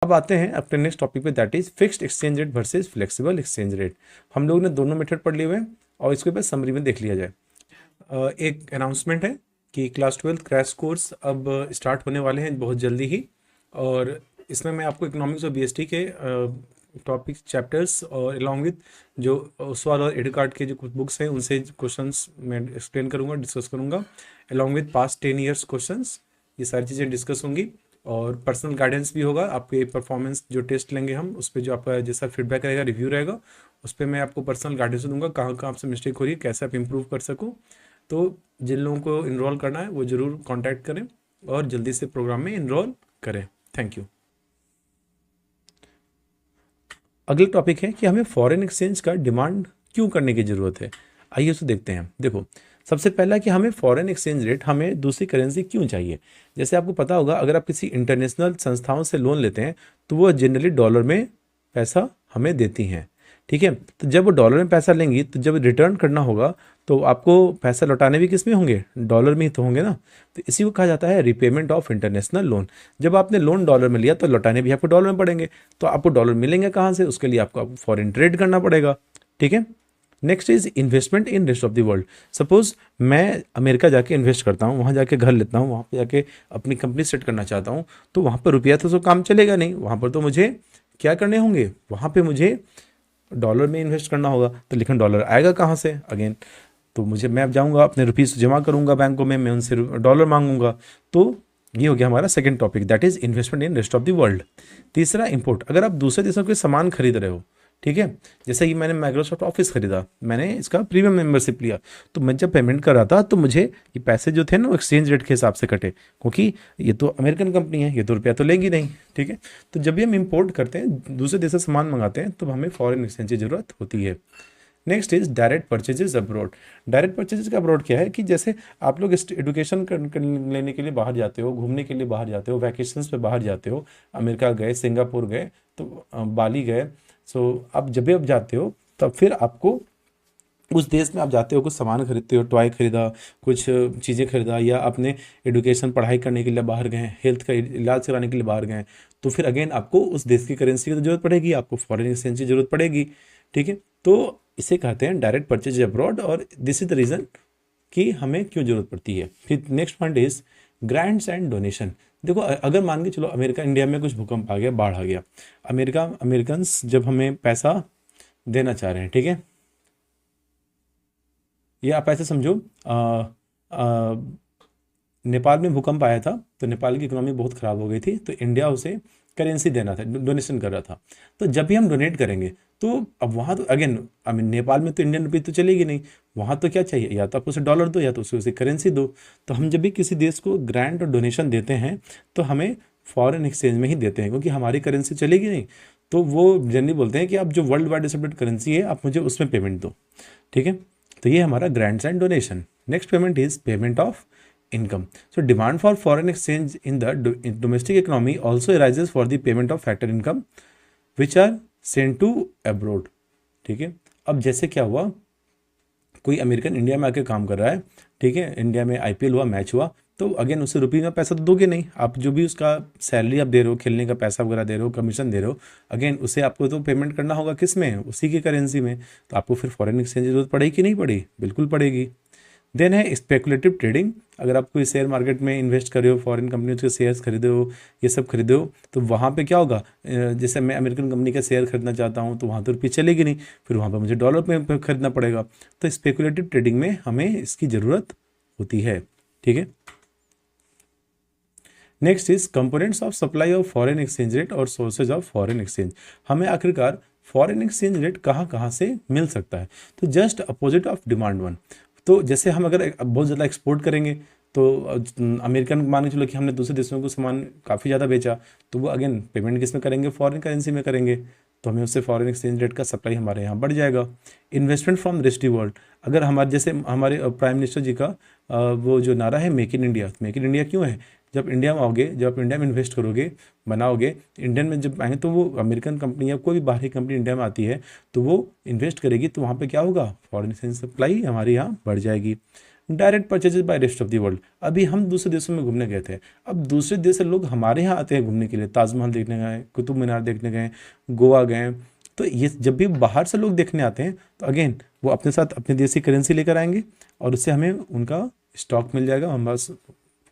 अब आते हैं अपने नेक्स्ट टॉपिक पे, that is fixed exchange rate versus flexible exchange rate. हम लोग ने दोनों मेथड पढ़ लिए हुए हैं और इसके ऊपर समरी में देख लिया जाए। एक अनाउंसमेंट है कि क्लास 12 क्रैश कोर्स अब स्टार्ट होने वाले हैं बहुत जल्दी ही, और इसमें मैं आपको इकोनॉमिक्स और बीएसटी के टॉपिक चैप्टर्स और अलॉन्ग विद जो ओसवाल और एडुकार्ड के जो कुछ बुक्स हैं उनसे क्वेश्चंस मैं एक्सप्लेन करूंगा, डिस्कस करूंगा, along with past 10 years questions. ये सारी चीज़ें डिस्कस होंगी और पर्सनल गाइडेंस भी होगा। आपके परफॉर्मेंस जो टेस्ट लेंगे हम, उस पर जो आपका जैसा फीडबैक रहेगा, रिव्यू रहेगा, उस पर मैं आपको पर्सनल गाइडेंस दूंगा, कहाँ कहाँ आपसे मिस्टेक हो रही है, कैसे आप इम्प्रूव कर सको। तो जिन लोगों को इनरोल करना है वो ज़रूर कांटेक्ट करें और जल्दी से प्रोग्राम में इनरोल करें। Thank you. अगला टॉपिक है कि हमें फॉरेन एक्सचेंज का डिमांड क्यों करने की ज़रूरत है। आइए उसे देखते हैं। देखो, सबसे पहला कि हमें फॉरेन एक्सचेंज रेट, हमें दूसरी करेंसी क्यों चाहिए। जैसे आपको पता होगा, अगर आप किसी इंटरनेशनल संस्थाओं से लोन लेते हैं तो वो जनरली डॉलर में पैसा हमें देती हैं, ठीक है। तो जब वो डॉलर में पैसा लेंगी तो जब रिटर्न करना होगा तो आपको पैसा लौटाने भी किस में होंगे, डॉलर में ही तो होंगे ना। तो इसी को कहा जाता है रिपेमेंट ऑफ इंटरनेशनल लोन। जब आपने लोन डॉलर में लिया तो लौटाने भी आपको डॉलर में पड़ेंगे, तो आपको डॉलर मिलेंगे कहाँ से, उसके लिए आपको फॉरेन ट्रेड करना पड़ेगा, ठीक है। Next is investment in rest of the world. Suppose मैं अमेरिका जाके इन्वेस्ट करता हूँ, वहाँ जाके घर लेता हूँ, वहाँ पे जाके अपनी कंपनी सेट करना चाहता हूँ, तो वहाँ पर रुपया तो काम चलेगा नहीं, वहाँ पर तो मुझे क्या करने होंगे, वहाँ पे मुझे डॉलर में इन्वेस्ट करना होगा। तो लेकिन डॉलर आएगा कहाँ से अगेन, तो मैं अब जाऊँगा अपने रुपीज़ जमा करूँगा बैंकों में, मैं उनसे डॉलर मांगूंगा। तो ये हो गया हमारा second topic, that is investment in rest of the world. तीसरा, इंपोर्ट। अगर आप दूसरे देशों के सामान खरीद रहे हो, ठीक है, जैसे कि मैंने माइक्रोसॉफ्ट ऑफिस खरीदा, मैंने इसका प्रीमियम मेंबरशिप लिया, तो मैं जब पेमेंट कर रहा था तो मुझे ये पैसे जो थे ना एक्सचेंज रेट के हिसाब से कटे, क्योंकि ये तो अमेरिकन कंपनी है, ये तो रुपया तो लेगी नहीं, ठीक है। तो जब भी हम इंपोर्ट करते हैं, दूसरे देश से सामान मंगाते हैं, तो हमें फॉरेन एक्सचेंज की जरूरत होती है। Next is direct purchases abroad. Direct purchases का अब्रॉड क्या है कि जैसे आप लोग एडुकेशन लेने के लिए बाहर जाते हो, घूमने के लिए बाहर जाते हो, वैकेशंस पे बाहर जाते हो, अमेरिका गए, सिंगापुर गए, तो बाली गए। सो अब जब भी आप जाते हो तब फिर आपको उस देश में आप जाते हो, कुछ सामान खरीदते हो, टॉय खरीदा, कुछ चीज़ें खरीदा, या अपने एडुकेशन पढ़ाई करने के लिए बाहर गए, हेल्थ का इलाज कराने के लिए बाहर गए, तो फिर अगेन आपको उस देश की करेंसी की तो जरूरत पड़ेगी, आपको फॉरेन एक्सचेंज की जरूरत पड़ेगी, ठीक है। तो इसे कहते हैं डायरेक्ट परचेज अब्रॉड, और दिस इज द रीज़न कि हमें क्यों जरूरत पड़ती है। फिर next point is grants and donation. देखो, अगर मान के चलो अमेरिका इंडिया में कुछ भूकंप आ गया, बाढ़ आ गया, अमेरिकन्स जब हमें पैसा देना चाह रहे हैं, ठीक है, ये आप ऐसे समझो, आ, नेपाल में भूकंप आया था तो नेपाल की इकोनॉमी बहुत ख़राब हो गई थी, तो इंडिया उसे करेंसी देना था, डोनेशन कर रहा था। तो जब भी हम डोनेट करेंगे तो अब वहाँ तो अगेन आई मीन नेपाल में तो इंडियन रुपये तो चलेगी नहीं, वहाँ तो क्या चाहिए, या तो आप उसे डॉलर दो या तो उसे करेंसी दो। तो हम जब भी किसी देश को ग्रांट और डोनेशन देते हैं तो हमें फॉरेन एक्सचेंज में ही देते हैं, क्योंकि हमारी करेंसी चलेगी नहीं। तो वो जनरली बोलते हैं कि आप जो वर्ल्ड वाइड एक्सेप्टेड करेंसी है आप मुझे उसमें पेमेंट दो, ठीक है। तो ये हमारा grants and donation. Next payment is payment of income. So demand for foreign exchange in the domestic economy also arises for the payment of factor income which are sent to abroad, ठीक है। अब जैसे क्या हुआ, कोई American India में आके काम कर रहा है, ठीक है, इंडिया में आईपीएल हुआ, मैच हुआ, तो अगेन उसे रुपये में पैसा तो दोगे नहीं, आप जो भी उसका सैलरी आप दे रहे हो, खेलने का पैसा वगैरह दे रहे हो, कमीशन दे रहे हो, अगेन उसे आपको तो पेमेंट करना होगा किस में, उसी की करेंसी में। तो आपको फिर फॉरेन एक्सचेंज की जरूरत पड़ेगी कि नहीं पड़ी, बिल्कुल पड़ेगी। देन है स्पेकुलेटिव ट्रेडिंग। अगर आप कोई शेयर मार्केट में इन्वेस्ट कर रहे हो, फॉरेन कंपनियों के शेयर्स खरीदे हो, ये सब खरीदे हो, तो वहाँ पे क्या होगा, जैसे मैं अमेरिकन कंपनी का शेयर खरीदना चाहता हूँ तो वहाँ तो रुपये चलेगी नहीं, फिर वहाँ पे मुझे डॉलर में खरीदना पड़ेगा। तो स्पेकुलेटिव ट्रेडिंग में हमें इसकी ज़रूरत होती है, ठीक है। Next is components of supply of foreign exchange rate और सोर्सेज ऑफ फॉरेन एक्सचेंज। हमें आखिरकार फॉरेन एक्सचेंज रेट कहाँ कहाँ से मिल सकता है, तो just opposite of demand one. तो जैसे हम अगर बहुत ज़्यादा एक्सपोर्ट करेंगे तो अमेरिकन मान के चलो कि हमने दूसरे देशों को सामान काफ़ी ज़्यादा बेचा, तो वो अगेन पेमेंट किस में करेंगे, फॉरेन करेंसी में करेंगे, तो हमें उससे फॉरेन एक्सचेंज रेट का सप्लाई हमारे यहाँ बढ़ जाएगा। Investment from rest world. अगर हमारे जैसे हमारे प्राइम मिनिस्टर जी का वो जो नारा है make in India, make in India क्यों है, जब इंडिया में आओगे, जब आप इंडिया में इन्वेस्ट करोगे, बनाओगे, इंडियन में जब आएंगे, तो वो अमेरिकन कंपनी या कोई भी बाहरी कंपनी इंडिया में आती है तो वो इन्वेस्ट करेगी, तो वहाँ पे क्या होगा, फॉरेन एक्सचेंज सप्लाई हमारे यहाँ बढ़ जाएगी। Direct purchases by rest of the world, अभी हम दूसरे देशों में घूमने गए थे, अब दूसरे देश से लोग हमारे यहाँ आते हैं घूमने के लिए, ताजमहल देखने गए, कुतुब मीनार देखने गए, गोवा गए, तो ये जब भी बाहर से लोग देखने आते हैं तो अगेन वो अपने साथ अपने देश की करेंसी लेकर आएंगे और उससे हमें उनका स्टॉक मिल जाएगा, हमारे पास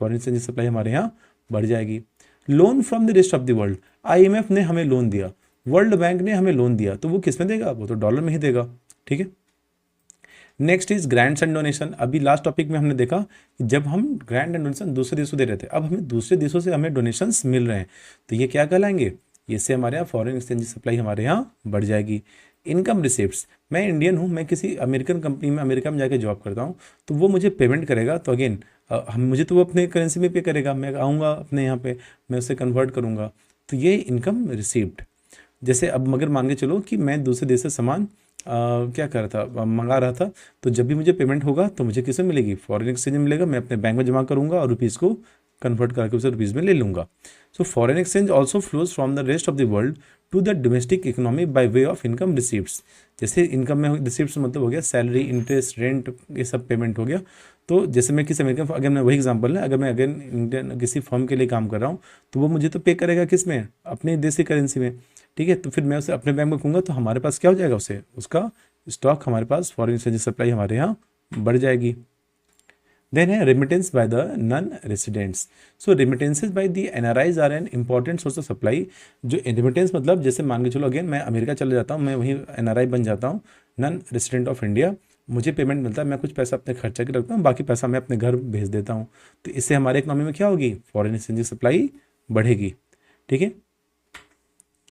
फॉरेन एक्सचेंज सप्लाई हमारे यहाँ बढ़ जाएगी। Loan from the rest of the world, IMF ने हमें लोन दिया, वर्ल्ड बैंक ने हमें लोन दिया, तो वो किस में देगा, वो तो डॉलर में ही देगा, ठीक है। Next is grants and donation. अभी लास्ट टॉपिक में हमने देखा कि जब हम ग्रांट एंड डोनेशन दूसरे देशों दे रहे थे, अब हमें दूसरे देशों से हमें डोनेशंस मिल रहे हैं, तो ये क्या कहलाएंगे, इससे हमारे यहाँ फॉरेन एक्सचेंज सप्लाई हमारे यहाँ बढ़ जाएगी। इनकम रिसिप्ट्स, मैं इंडियन हूँ, मैं किसी अमेरिकन कंपनी में अमेरिका में जाकर जॉब करता हूँ, तो वो मुझे पेमेंट करेगा, तो अगेन हम मुझे तो वो अपने करेंसी में पे करेगा, मैं आऊँगा अपने यहाँ पे, मैं उसे कन्वर्ट करूँगा, तो ये इनकम रिसिप्ट। जैसे अब मगर मान के चलो कि मैं दूसरे देश से सामान क्या कर रहा था, मंगा रहा था, तो जब भी मुझे पेमेंट होगा तो मुझे किसमें मिलेगी, फॉरेन एक्सचेंज में मिलेगा, मैं अपने बैंक में जमा करूँगा और रुपीज़ को कन्वर्ट करके उसे रुपीज़ में ले लूँगा। So foreign exchange also flows from the rest of the world to the domestic economy by way of income receipts. जैसे इनकम में रिसिप्ट्स मतलब हो गया सैलरी, इंटरेस्ट, रेंट, ये सब पेमेंट हो गया। तो जैसे मैं किसी अमेरिकन, अगर मैं वही एग्जांपल है, अगर मैं अगेन इंडियन किसी फर्म के लिए काम कर रहा हूँ, तो वो मुझे तो पे करेगा किस में, अपने देसी करेंसी में, ठीक है। तो फिर मैं उसे अपने बैंक में कहूँगा, तो हमारे पास क्या हो जाएगा, उसे उसका स्टॉक हमारे पास, फॉरेन एक्सचेंज सप्लाई हमारे यहाँ बढ़ जाएगी। देन है remittance by the non residents. So remittances by the NRIs are an important source of supply. जो रेमिटेंस मतलब जैसे मान के चलो अगेन मैं अमेरिका चले जाता हूँ, मैं वहीं NRI बन जाता हूँ, नॉन रेसिडेंट ऑफ इंडिया, मुझे पेमेंट मिलता है, मैं कुछ पैसा अपने खर्चा के रखता हूँ, बाकी पैसा मैं अपने घर भेज देता हूँ, तो इससे हमारे इकोनॉमी में क्या होगी, फॉरेन एक्सचेंज सप्लाई बढ़ेगी, ठीक है।